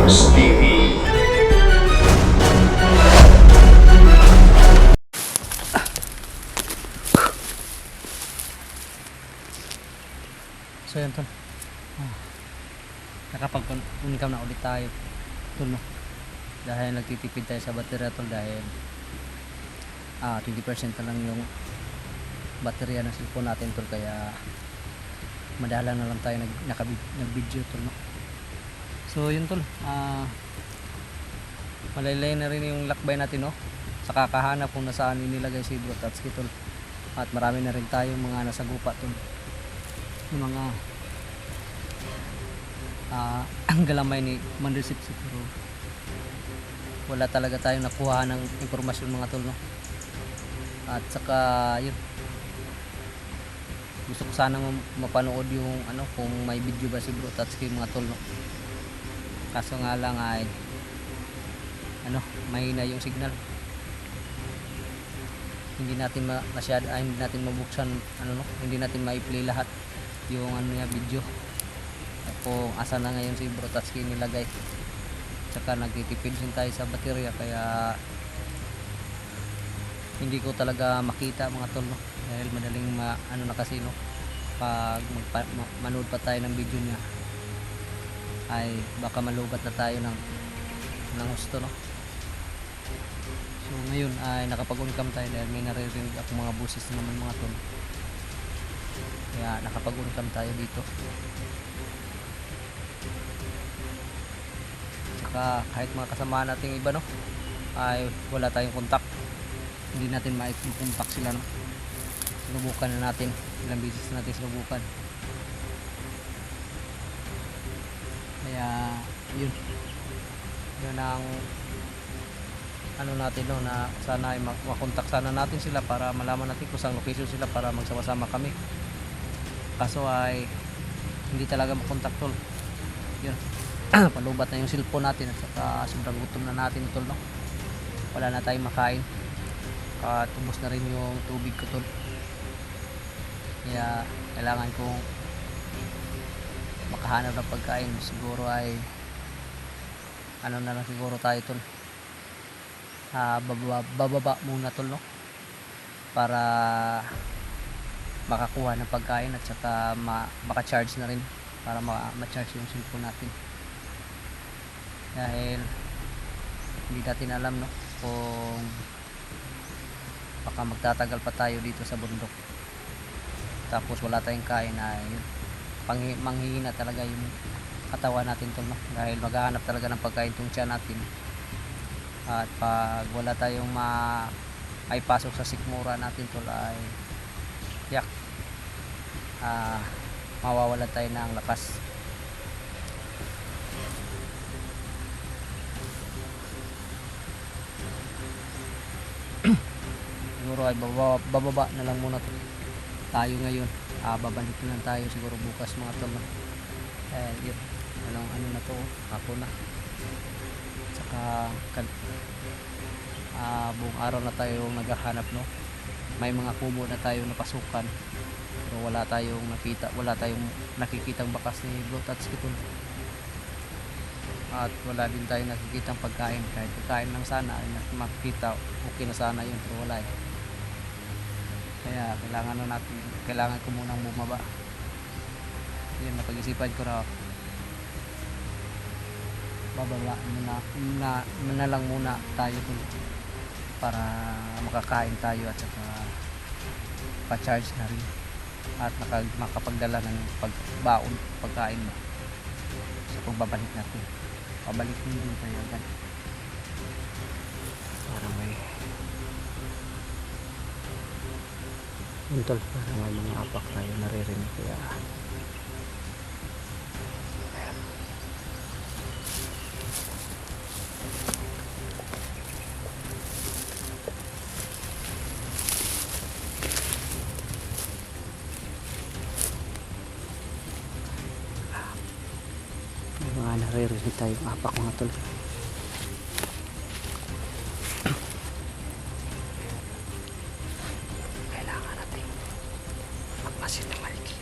Sports TV. So yun tol, nakapag-unicam na ulit tayo tol, no? Dahil nagtitipid tayo sa baterya tol, dahil 20% na lang yung baterya ng cellphone natin tol, kaya madala na lang tayo nag-video tol, no? So yun tol, malaylay na rin yung lakbay natin, no? Sa kakahanap kung nasaan inilagay si Bro Tatsuki tol, at marami na rin tayong mga nasagupa tol, yung mga ang galamay ni Mandrisip, pero wala talaga tayong nakuha ng impormasyon mga tol, no? At saka yun, gusto ko sana mapanood yung kung may video ba si Bro Tatsuki mga tol, no? Kaso nga lang ay mahina yung signal, hindi natin hindi natin mabuksan hindi natin ma-play lahat yung video kung asa na ngayon si Bro Tatsuki nilagay. Tsaka nagtitipid din tayo sa baterya, kaya hindi ko talaga makita mga tol, no? Dahil madaling na kasi, no, pag manood pa tayo ng video niya ay baka malubat na tayo ng gusto, no? So ngayon ay nakapag-uncam tayo dahil may naririnig ako mga boses naman mga tol, kaya nakapag-uncam tayo dito. Tsaka kahit mga kasama nating iba, no, ay wala tayong kontak, hindi natin ma-contact sila, no? Sinubukan na natin, ilang beses natin sinubukan, kaya yun ang natin, no, na sana ay makontak sana natin sila para malaman natin kung saan location sila para magsama-sama kami. Kaso ay hindi talaga makontak tol, yun. Palubat na yung cellphone natin, at saka sobrang gutom na natin tol, no? Wala na tayong makain, tubos na rin yung tubig ko tol, kaya kailangan kong makahanap ng pagkain. Siguro ay na lang siguro tayo tol, bababa muna tol, no, para makakuha ng pagkain, at saka maka-charge na rin para ma-charge yung cellphone natin, dahil hindi natin alam, no, kung baka magtatagal pa tayo dito sa bundok tapos wala tayong kain, ay manghihina talaga yung katawan natin tol, no? Dahil maghahanap talaga ng pagkain tong tiyan natin, at pag wala tayong ay pasok sa sikmura natin tol, ay mawawalan tayo ng lakas. Siguro ay bababa na lang muna tayo ngayon, babalik na lang tayo siguro bukas mga tol, no? Yun, na to, ako na, saka buong araw na tayo naghahanap, no? May mga kubo na tayo napasukan, pero wala tayong nakikitang bakas ni Bro Tatsuki tol, at wala din tayo nakikitang pagkain. Kahit pagkain lang sana ay makikita, okay na sana yun, pero wala eh. Kaya kailangan ko munang bumaba. Yan, napag-isipan ko na bababa muna lang muna tayo tol, para makakain tayo, at saka pa-charge na rin, at makapagdala ng pagbaon pagkain mo sa pagbabalik natin. Pabalik din tayo agad para may tol, para may mga apak tayo naririnig, kaya mga naririnig tayong apak mga tol. Kailangan natin magmasid ng maliki.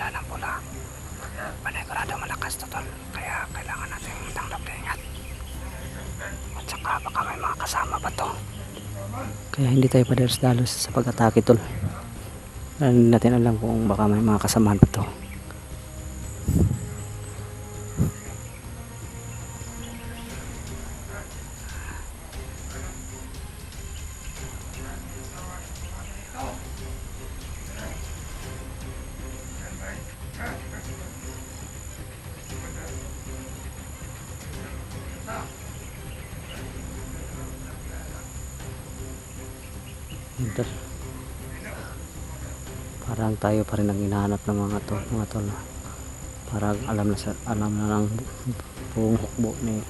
banda ng pula. Panigurado malakas to tol. Kaya kailangan natin tanggap na ingat. At saka baka may mga kasama pa to. Kaya hindi tayo padalos-dalos sa pag-atake tol. Hindi natin alam kung baka may mga kasamahan pa to. Tol. Parang tayo pa rin ang hinahanap ng mga tol. Parang alam na ng buong hukbo ni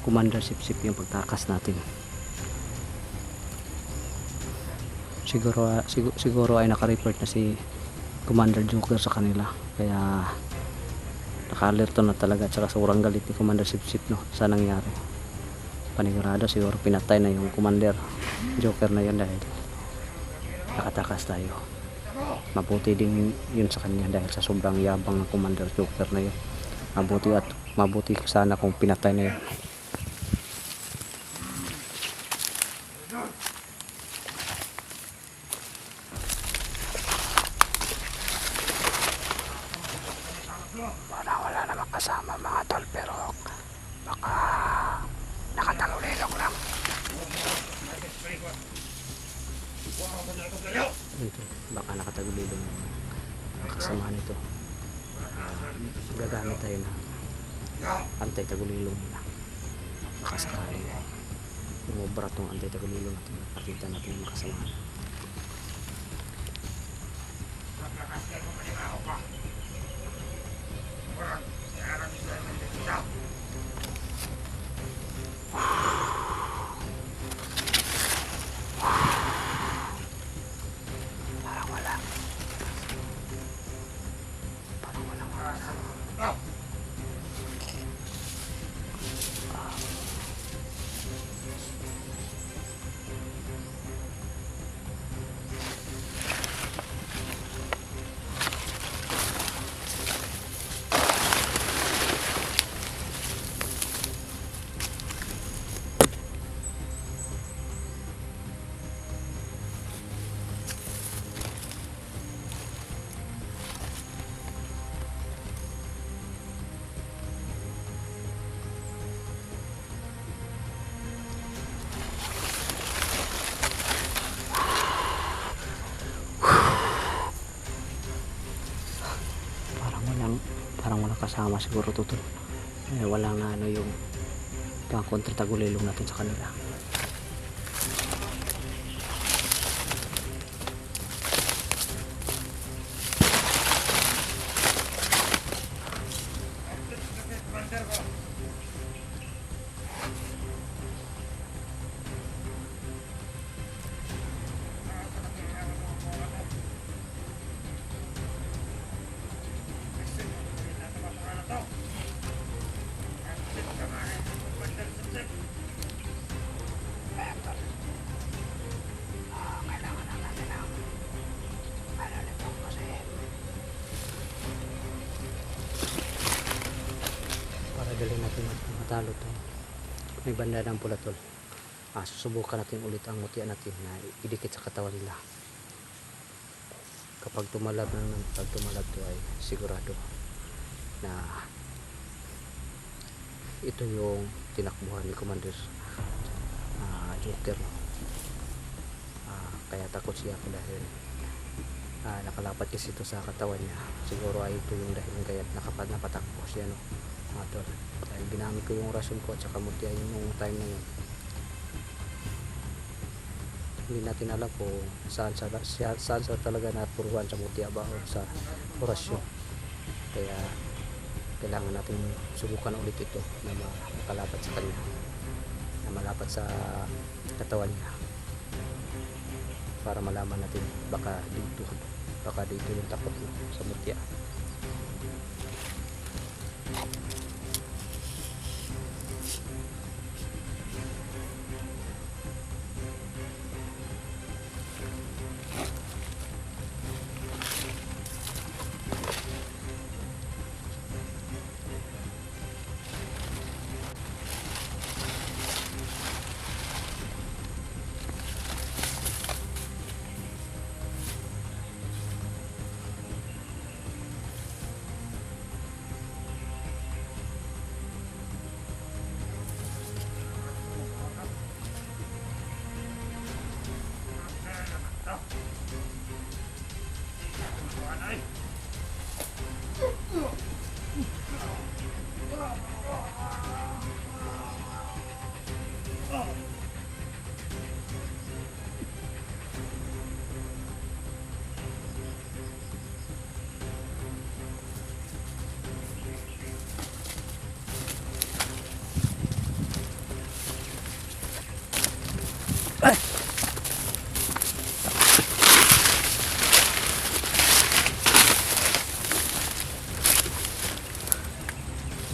Commander Sipsip yung pagtakas natin. Siguro ay naka-report na si Commander Joker sa kanila. Kaya naka-alerto na talaga, tsaka sobrang galit ni Commander Sipsip no, sa nangyari. Panigurado siguro pinatay na yung Commander Joker na yun dahil nakatakas tayo. Mabuti din yun sa kanya dahil sa sobrang yabang ng Commander Joker na yun. Mabuti sana kung pinatay na yun. Parang wala namang kasama mga tol, pero baka nakatagulilok lang. Ito, baka nakatagulilong kasama nito. Gagamit tayo na antay-tagulilong nila. Baka sakali umubra itong antay-tagulilong natin, pakita natin yung makasamahan. Parang walang kasama siguro to tol. Wala nga yung pang-kontra tagulilong natin sa kanila. Dali natin matalo to. May banda ng pula tol. Susubukan natin ulit ang mutian natin na idikit sa katawan nila. Kapag tumalab to ay sigurado na ito yung tinakbuhan ni Commander Joker. Kaya takot siya dahil nakalapat kasi ito sa katawan niya. Siguro ay ito yung dahilan kaya napatakbo siya no. Tol. Dahil ginamit ko yung rason ko at saka mutya yung time na yun. Hindi natin alam kung saan talaga naturuan sa mutya ba o sa orasyon. Kaya kailangan natin subukan ulit ito na makalapat sa kanya, na malapat sa katawan niya, para malaman natin baka dito yung takot no, sa mutya.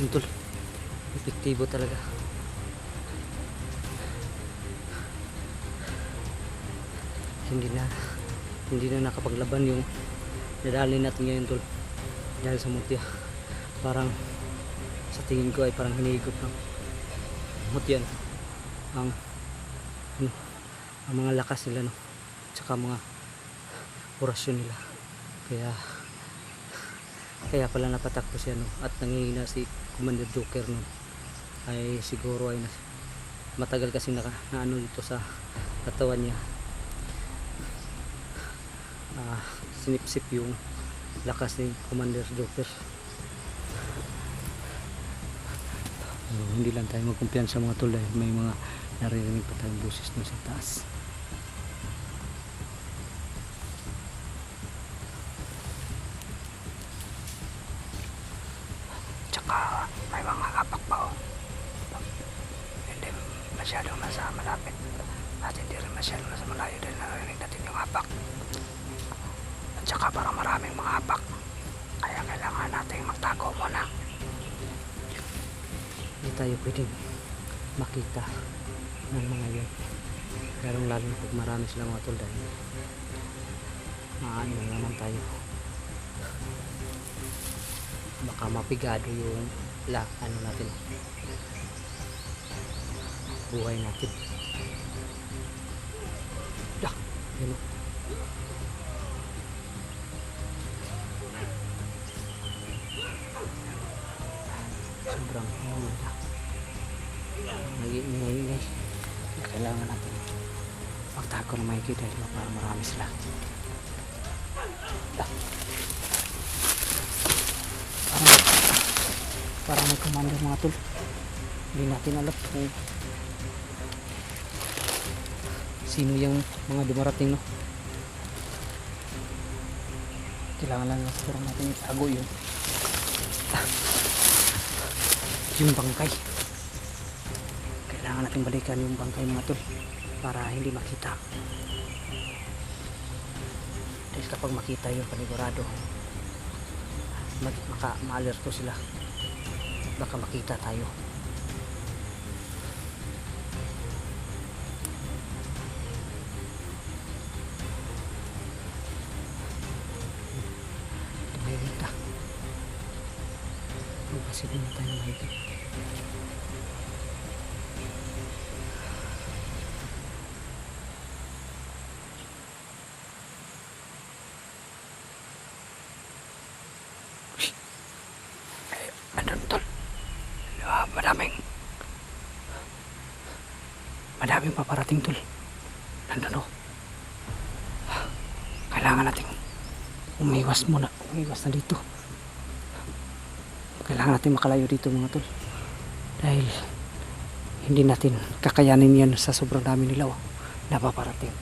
yun tol, epektibo talaga. Hindi na nakapaglaban yung nadali natin ngayon tol, dahil sa mutya. Parang sa tingin ko ay parang hinihigop ng mutya ang mga lakas nila, no, tsaka mga orasyon nila. Kaya pala napatakbo siya, no, at nangihina si Commander Joker, no, ay siguro ay matagal kasi na ano dito sa katawan niya. Sinipsip yung lakas ni Commander Joker. Hindi lang tayo magkumpiyansa mga tol, dahil may mga naririnig pa tayong boses doon sa taas. Tsaka may mga hapak pa, oh. Hindi masyadong nasa malapit at hindi rin masyadong nasa malayo, dahil narinig natin yung hapak. At saka parang maraming mga hapak, kaya kailangan natin magtago muna. Hindi tayo pwedeng makita ng mga yun, lalong lalo na pag marami silang mga tol, dahil maano naman tayo, baka mapigado yung ano natin, buhay natin. Yun, sobrang huli na, nag-iingay. Kailangan natin magtago na mahigit, dahil parang marami sila. Parang may commander mga tol, hindi natin alam kung sino yung mga dumarating, no. Kailangan lang parang natin itago yung bangkay. Kailangan natin balikan yung bangkay mga tol, para hindi makita. Dahil kapag makita yung panigurado, ma-alerto sila, baka makita tayo. Tumahigit ka, magpasilin na tayo mahigit. Andun tol, madaming paparating tol. Nandun, oh. Kailangan natin umiwas na dito. Kailangan natin makalayo dito mga tol, dahil hindi natin kakayanin yan sa sobrang dami nila, oh, na paparating.